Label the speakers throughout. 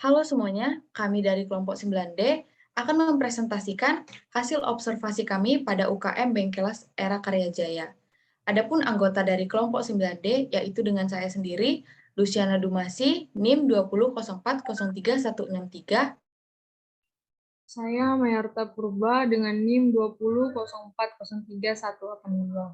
Speaker 1: Halo semuanya, kami dari kelompok 9D akan mempresentasikan hasil observasi kami pada UKM Bengkelas Era Karya Jaya. Adapun anggota dari kelompok 9D yaitu dengan saya sendiri, Luciana Dumasi, NIM 2004031163.
Speaker 2: Saya Mayarta Purba dengan NIM 2004031182.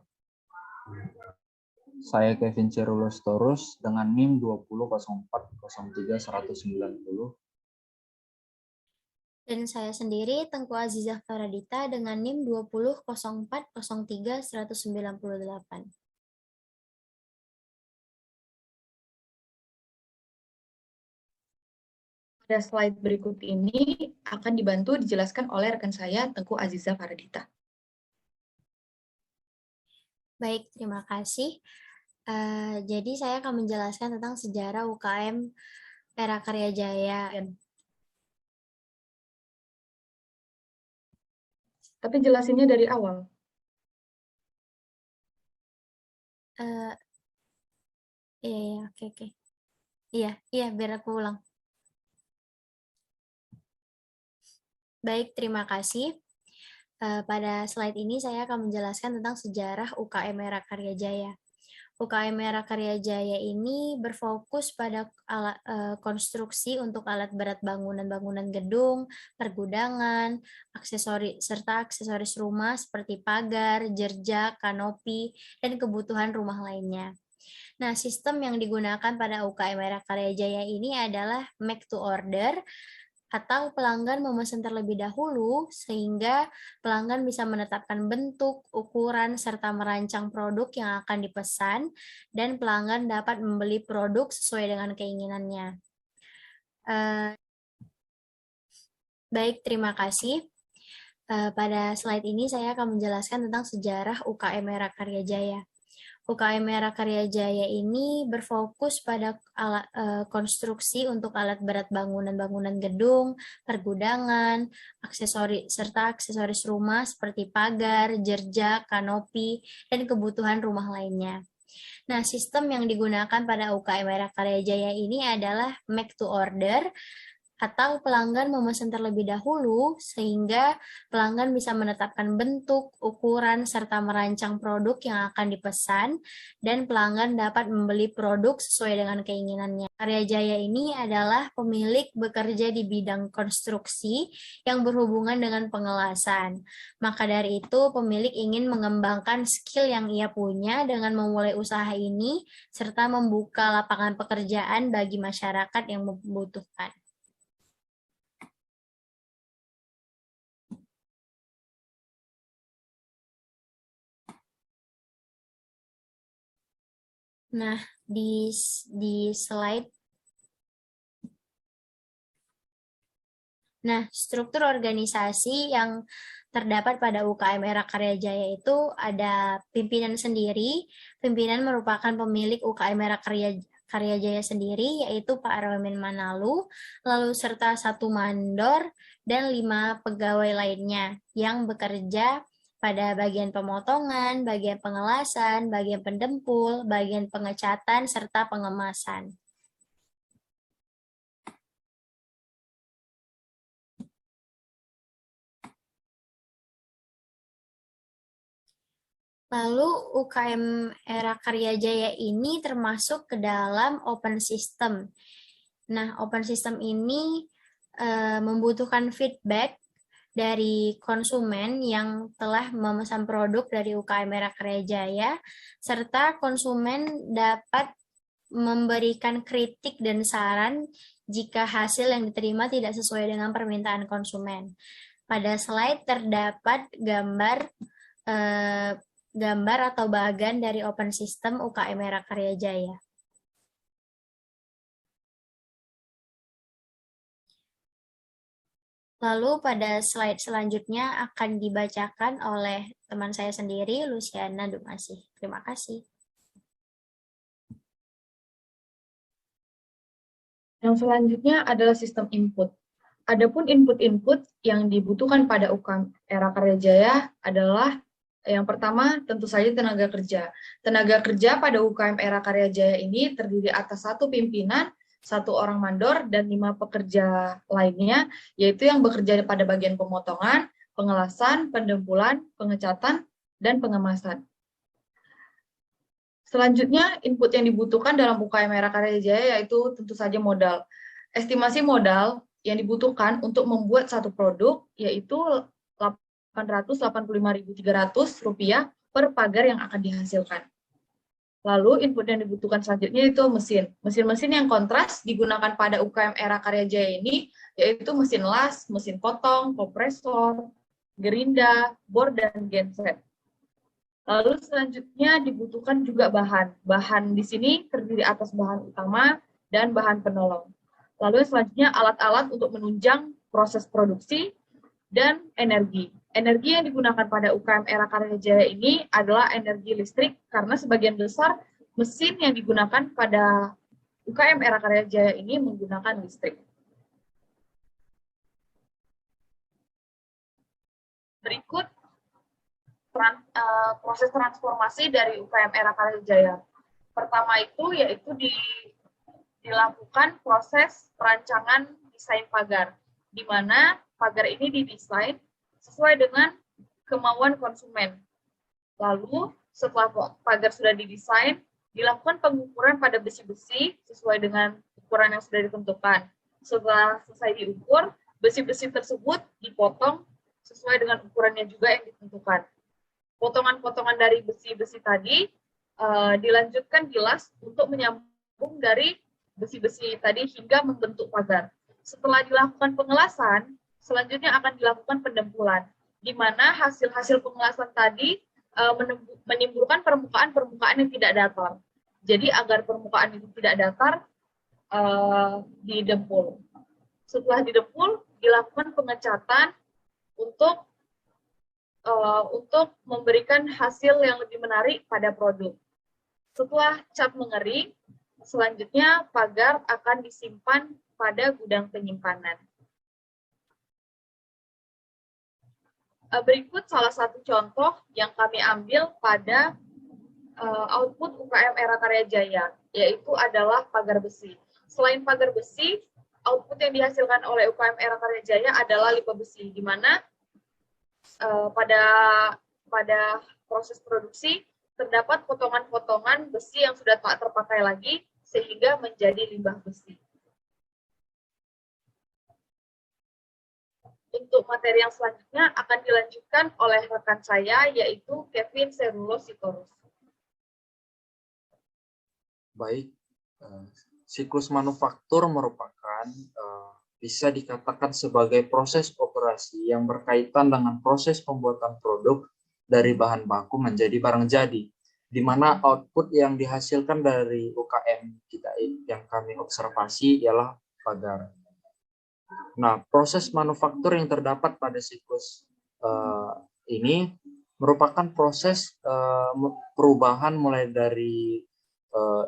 Speaker 3: Saya Kevin Cerulus Torus dengan NIM 2004031190.
Speaker 4: Dan saya sendiri Tengku Azizah Faradita dengan NIM 2004031198.
Speaker 1: Pada slide berikut ini akan dibantu dijelaskan oleh rekan saya Tengku Azizah Faradita.
Speaker 4: Baik, terima kasih. Jadi saya akan menjelaskan tentang sejarah UKM Era Karya Jaya.
Speaker 1: Tapi jelasinnya dari awal.
Speaker 4: Oke. Iya, biar aku ulang. Baik, terima kasih. Pada slide ini saya akan menjelaskan tentang sejarah UKM Era Karya Jaya. UKM Era Karya Jaya ini berfokus pada konstruksi untuk alat berat bangunan gedung, pergudangan, serta aksesoris rumah seperti pagar, jerjak, kanopi, dan kebutuhan rumah lainnya. Nah, sistem yang digunakan pada UKM Era Karya Jaya ini adalah make to order, atau pelanggan memesan terlebih dahulu sehingga pelanggan bisa menetapkan bentuk, ukuran, serta merancang produk yang akan dipesan, dan pelanggan dapat membeli produk sesuai dengan keinginannya. Baik, terima kasih. Pada slide ini saya akan menjelaskan tentang sejarah UKM Era Karya Jaya. UKM Era Karya Jaya ini berfokus pada konstruksi untuk alat berat bangunan gedung, pergudangan, serta aksesoris rumah seperti pagar, jerjak, kanopi, dan kebutuhan rumah lainnya. Nah, sistem yang digunakan pada UKM Era Karya Jaya ini adalah make to order, atau pelanggan memesan terlebih dahulu sehingga pelanggan bisa menetapkan bentuk, ukuran, serta merancang produk yang akan dipesan, dan pelanggan dapat membeli produk sesuai dengan keinginannya. Karya Jaya ini adalah pemilik bekerja di bidang konstruksi yang berhubungan dengan pengelasan. Maka dari itu, pemilik ingin mengembangkan skill yang ia punya dengan memulai usaha ini, serta membuka lapangan pekerjaan bagi masyarakat yang membutuhkan. Nah, di slide. Nah, struktur organisasi yang terdapat pada UKM Era Karya Jaya itu ada pimpinan sendiri. Pimpinan merupakan pemilik UKM Era Karya Jaya sendiri, yaitu Pak Ramin Manalu, lalu serta 1 mandor dan 5 pegawai lainnya yang bekerja pada bagian pemotongan, bagian pengelasan, bagian pendempul, bagian pengecatan, serta pengemasan. Lalu UKM Era Karya Jaya ini termasuk ke dalam open system. Nah, open system ini membutuhkan feedback dari konsumen yang telah memesan produk dari UKM Era Karya Jaya, serta konsumen dapat memberikan kritik dan saran jika hasil yang diterima tidak sesuai dengan permintaan konsumen. Pada slide terdapat gambar atau bagan dari open system UKM Era Karya Jaya. Lalu pada slide selanjutnya akan dibacakan oleh teman saya sendiri, Luciana Dumasi. Terima kasih.
Speaker 1: Yang selanjutnya adalah sistem input. Adapun input-input yang dibutuhkan pada UKM Era Karya Jaya adalah yang pertama tentu saja tenaga kerja. Tenaga kerja pada UKM Era Karya Jaya ini terdiri atas 1 pimpinan, 1 orang mandor, dan 5 pekerja lainnya, yaitu yang bekerja pada bagian pemotongan, pengelasan, pendempulan, pengecatan, dan pengemasan. Selanjutnya, input yang dibutuhkan dalam UKM Era Karya Jaya yaitu tentu saja modal. Estimasi modal yang dibutuhkan untuk membuat satu produk yaitu Rp885.300 per pagar yang akan dihasilkan. Lalu input yang dibutuhkan selanjutnya itu mesin. Mesin-mesin yang kontras digunakan pada UKM Era Karya Jaya ini yaitu mesin las, mesin potong, kompresor, gerinda, bor, dan genset. Lalu selanjutnya dibutuhkan juga bahan. Bahan di sini terdiri atas bahan utama dan bahan penolong. Lalu selanjutnya alat-alat untuk menunjang proses produksi dan energi. Energi yang digunakan pada UKM Era Karya Jaya ini adalah energi listrik karena sebagian besar mesin yang digunakan pada UKM Era Karya Jaya ini menggunakan listrik. Berikut proses transformasi dari UKM Era Karya Jaya. Pertama itu yaitu dilakukan proses perancangan desain pagar, di mana pagar ini didesain sesuai dengan kemauan konsumen. Lalu setelah pagar sudah didesain, dilakukan pengukuran pada besi-besi sesuai dengan ukuran yang sudah ditentukan. Setelah selesai diukur, besi-besi tersebut dipotong sesuai dengan ukurannya juga yang ditentukan. Potongan-potongan dari besi-besi tadi dilanjutkan gilas untuk menyambung dari besi-besi tadi hingga membentuk pagar. Setelah dilakukan pengelasan, selanjutnya akan dilakukan pendempulan, di mana hasil-hasil pengelasan tadi menimbulkan permukaan-permukaan yang tidak datar. Jadi agar permukaan itu tidak datar, didempul. Setelah didempul, dilakukan pengecatan untuk memberikan hasil yang lebih menarik pada produk. Setelah cat mengering, selanjutnya pagar akan disimpan pada gudang penyimpanan. Berikut salah satu contoh yang kami ambil pada output UKM Era Karya Jaya, yaitu adalah pagar besi. Selain pagar besi, output yang dihasilkan oleh UKM Era Karya Jaya adalah lipa besi, di mana pada proses produksi terdapat potongan-potongan besi yang sudah tak terpakai lagi sehingga menjadi limbah besi. Untuk materi yang selanjutnya akan dilanjutkan oleh rekan saya yaitu Kevin Serulo Sitorus.
Speaker 3: Baik, siklus manufaktur merupakan bisa dikatakan sebagai proses operasi yang berkaitan dengan proses pembuatan produk dari bahan baku menjadi barang jadi, di mana output yang dihasilkan dari UKM kita yang kami observasi ialah pagar. Nah, proses manufaktur yang terdapat pada siklus ini merupakan proses perubahan mulai dari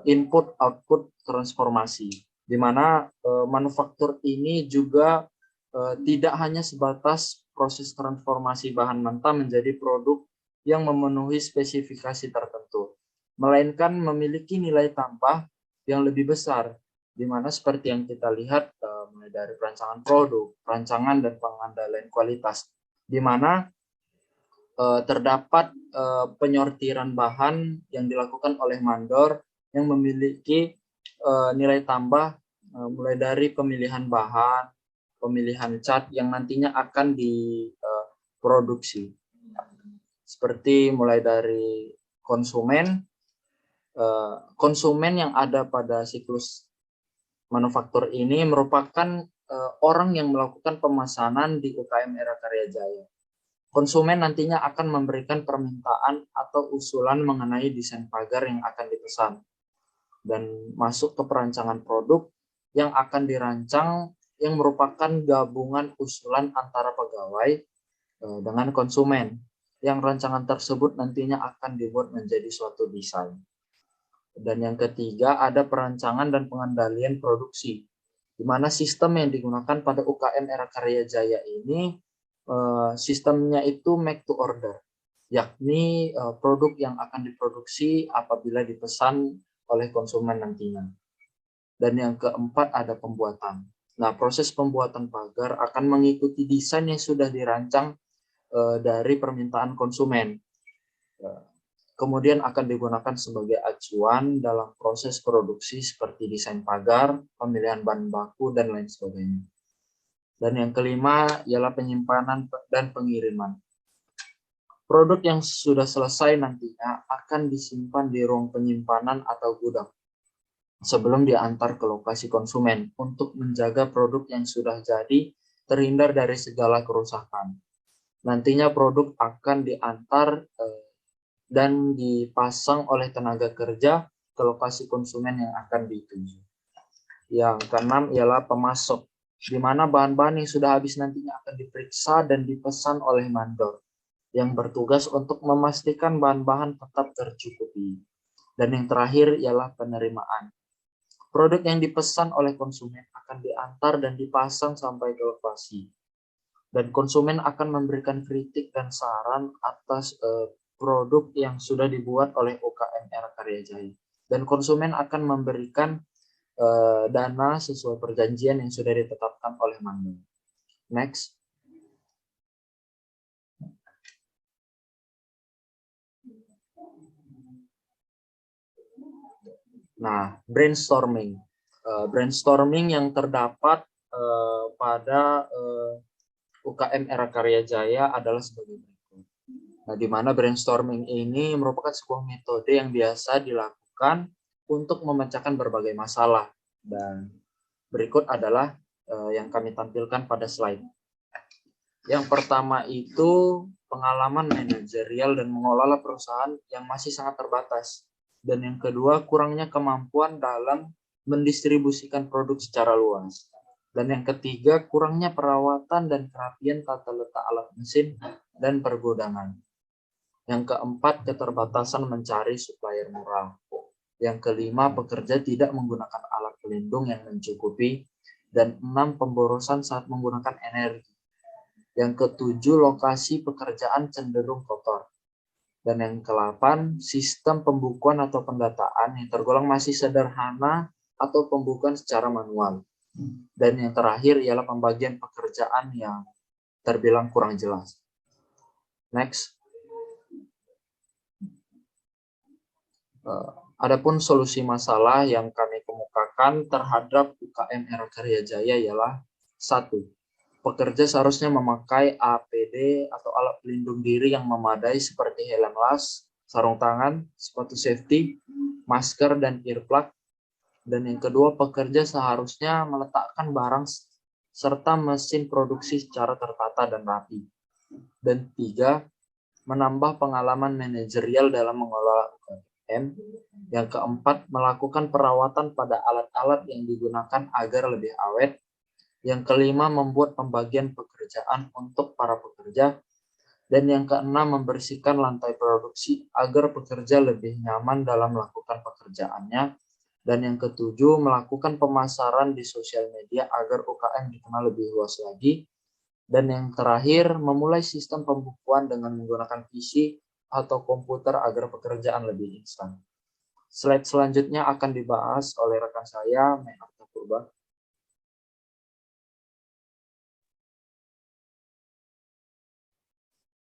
Speaker 3: input, output, transformasi, di mana manufaktur ini juga tidak hanya sebatas proses transformasi bahan mentah menjadi produk yang memenuhi spesifikasi tertentu, melainkan memiliki nilai tambah yang lebih besar, di mana seperti yang kita lihat mulai dari perancangan produk, perancangan dan pengendalian kualitas, di mana terdapat penyortiran bahan yang dilakukan oleh mandor yang memiliki nilai tambah mulai dari pemilihan bahan, pemilihan cat yang nantinya akan diproduksi. Seperti mulai dari konsumen yang ada pada siklus manufaktur ini merupakan orang yang melakukan pemesanan di UKM Era Karya Jaya. Konsumen nantinya akan memberikan permintaan atau usulan mengenai desain pagar yang akan dipesan dan masuk ke perancangan produk yang akan dirancang yang merupakan gabungan usulan antara pegawai dengan konsumen, yang rancangan tersebut nantinya akan dibuat menjadi suatu desain. Dan yang ketiga ada perancangan dan pengendalian produksi, di mana sistem yang digunakan pada UKM Era Karya Jaya ini sistemnya itu make to order, yakni produk yang akan diproduksi apabila dipesan oleh konsumen nantinya. Dan yang keempat ada pembuatan. Nah, proses pembuatan pagar akan mengikuti desain yang sudah dirancang dari permintaan konsumen. Kemudian akan digunakan sebagai acuan dalam proses produksi seperti desain pagar, pemilihan bahan baku, dan lain sebagainya. Dan yang kelima ialah penyimpanan dan pengiriman. Produk yang sudah selesai nantinya akan disimpan di ruang penyimpanan atau gudang sebelum diantar ke lokasi konsumen untuk menjaga produk yang sudah jadi terhindar dari segala kerusakan. Nantinya produk akan diantar dan dipasang oleh tenaga kerja ke lokasi konsumen yang akan dituju. Yang keenam ialah pemasok, di mana bahan-bahan yang sudah habis nantinya akan diperiksa dan dipesan oleh mandor yang bertugas untuk memastikan bahan-bahan tetap tercukupi. Dan yang terakhir ialah penerimaan. Produk yang dipesan oleh konsumen akan diantar dan dipasang sampai ke lokasi. Dan konsumen akan memberikan kritik dan saran atas produk yang sudah dibuat oleh UKM Era Karya Jaya. Dan konsumen akan memberikan dana sesuai perjanjian yang sudah ditetapkan oleh mandor. Next. Nah, brainstorming. Brainstorming yang terdapat pada UKM Era Karya Jaya adalah sebagai berikut. Nah, di mana brainstorming ini merupakan sebuah metode yang biasa dilakukan untuk memecahkan berbagai masalah. Dan berikut adalah yang kami tampilkan pada slide. Yang pertama itu pengalaman manajerial dan mengelola perusahaan yang masih sangat terbatas. Dan yang kedua, kurangnya kemampuan dalam mendistribusikan produk secara luas. Dan yang ketiga, kurangnya perawatan dan kerapian tata letak alat mesin dan pergudangan. Yang keempat, keterbatasan mencari supplier murah. Yang kelima, pekerja tidak menggunakan alat pelindung yang mencukupi. Dan 6, pemborosan saat menggunakan energi. Yang ketujuh, lokasi pekerjaan cenderung kotor. Dan yang ke-8, sistem pembukuan atau pendataan yang tergolong masih sederhana atau pembukuan secara manual. Dan yang terakhir ialah pembagian pekerjaan yang terbilang kurang jelas. Next. Adapun solusi masalah yang kami kemukakan terhadap UKM Era Karya Jaya ialah 1. Pekerja seharusnya memakai APD atau alat pelindung diri yang memadai seperti helm las, sarung tangan, sepatu safety, masker, dan earplug. Dan yang kedua, pekerja seharusnya meletakkan barang serta mesin produksi secara tertata dan rapi. Dan 3, menambah pengalaman manajerial dalam mengelola UKM. Yang keempat, melakukan perawatan pada alat-alat yang digunakan agar lebih awet. Yang kelima, membuat pembagian pekerjaan untuk para pekerja. Dan yang keenam, membersihkan lantai produksi agar pekerja lebih nyaman dalam melakukan pekerjaannya. Dan yang ketujuh, melakukan pemasaran di sosial media agar UKM dikenal lebih luas lagi. Dan yang terakhir, memulai sistem pembukuan dengan menggunakan PC atau komputer agar pekerjaan lebih instan. Slide selanjutnya akan dibahas oleh rekan saya, Mayarta Purba.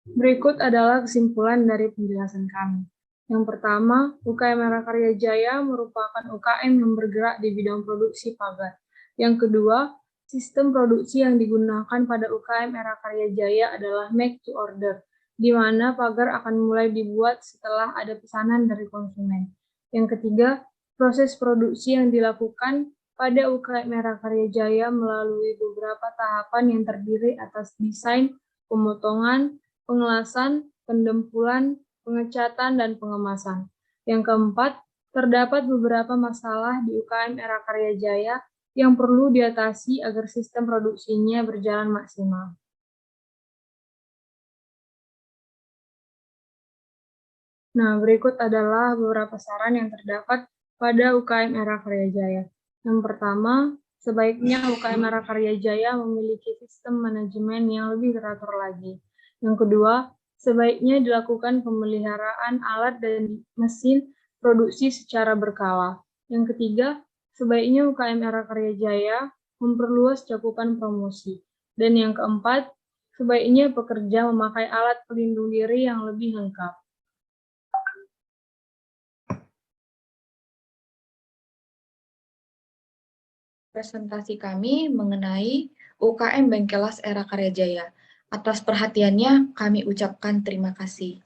Speaker 2: Berikut adalah kesimpulan dari penjelasan kami. Yang pertama, UKM Era Karya Jaya merupakan UKM yang bergerak di bidang produksi pagar. Yang kedua, sistem produksi yang digunakan pada UKM Era Karya Jaya adalah make to order, di mana pagar akan mulai dibuat setelah ada pesanan dari konsumen. Yang ketiga, proses produksi yang dilakukan pada UKM Era Karya Jaya melalui beberapa tahapan yang terdiri atas desain, pemotongan, pengelasan, pendempulan, pengecatan, dan pengemasan. Yang keempat, terdapat beberapa masalah di UKM Era Karya Jaya yang perlu diatasi agar sistem produksinya berjalan maksimal. Nah, berikut adalah beberapa saran yang terdapat pada UKM Era Karya Jaya. Yang pertama, sebaiknya UKM Era Karya Jaya memiliki sistem manajemen yang lebih teratur lagi. Yang kedua, sebaiknya dilakukan pemeliharaan alat dan mesin produksi secara berkala. Yang ketiga, sebaiknya UKM Era Karya Jaya memperluas cakupan promosi. Dan yang keempat, sebaiknya pekerja memakai alat pelindung diri yang lebih lengkap.
Speaker 1: Presentasi kami mengenai UKM Bengkelas Era Karya Jaya. Atas perhatiannya, kami ucapkan terima kasih.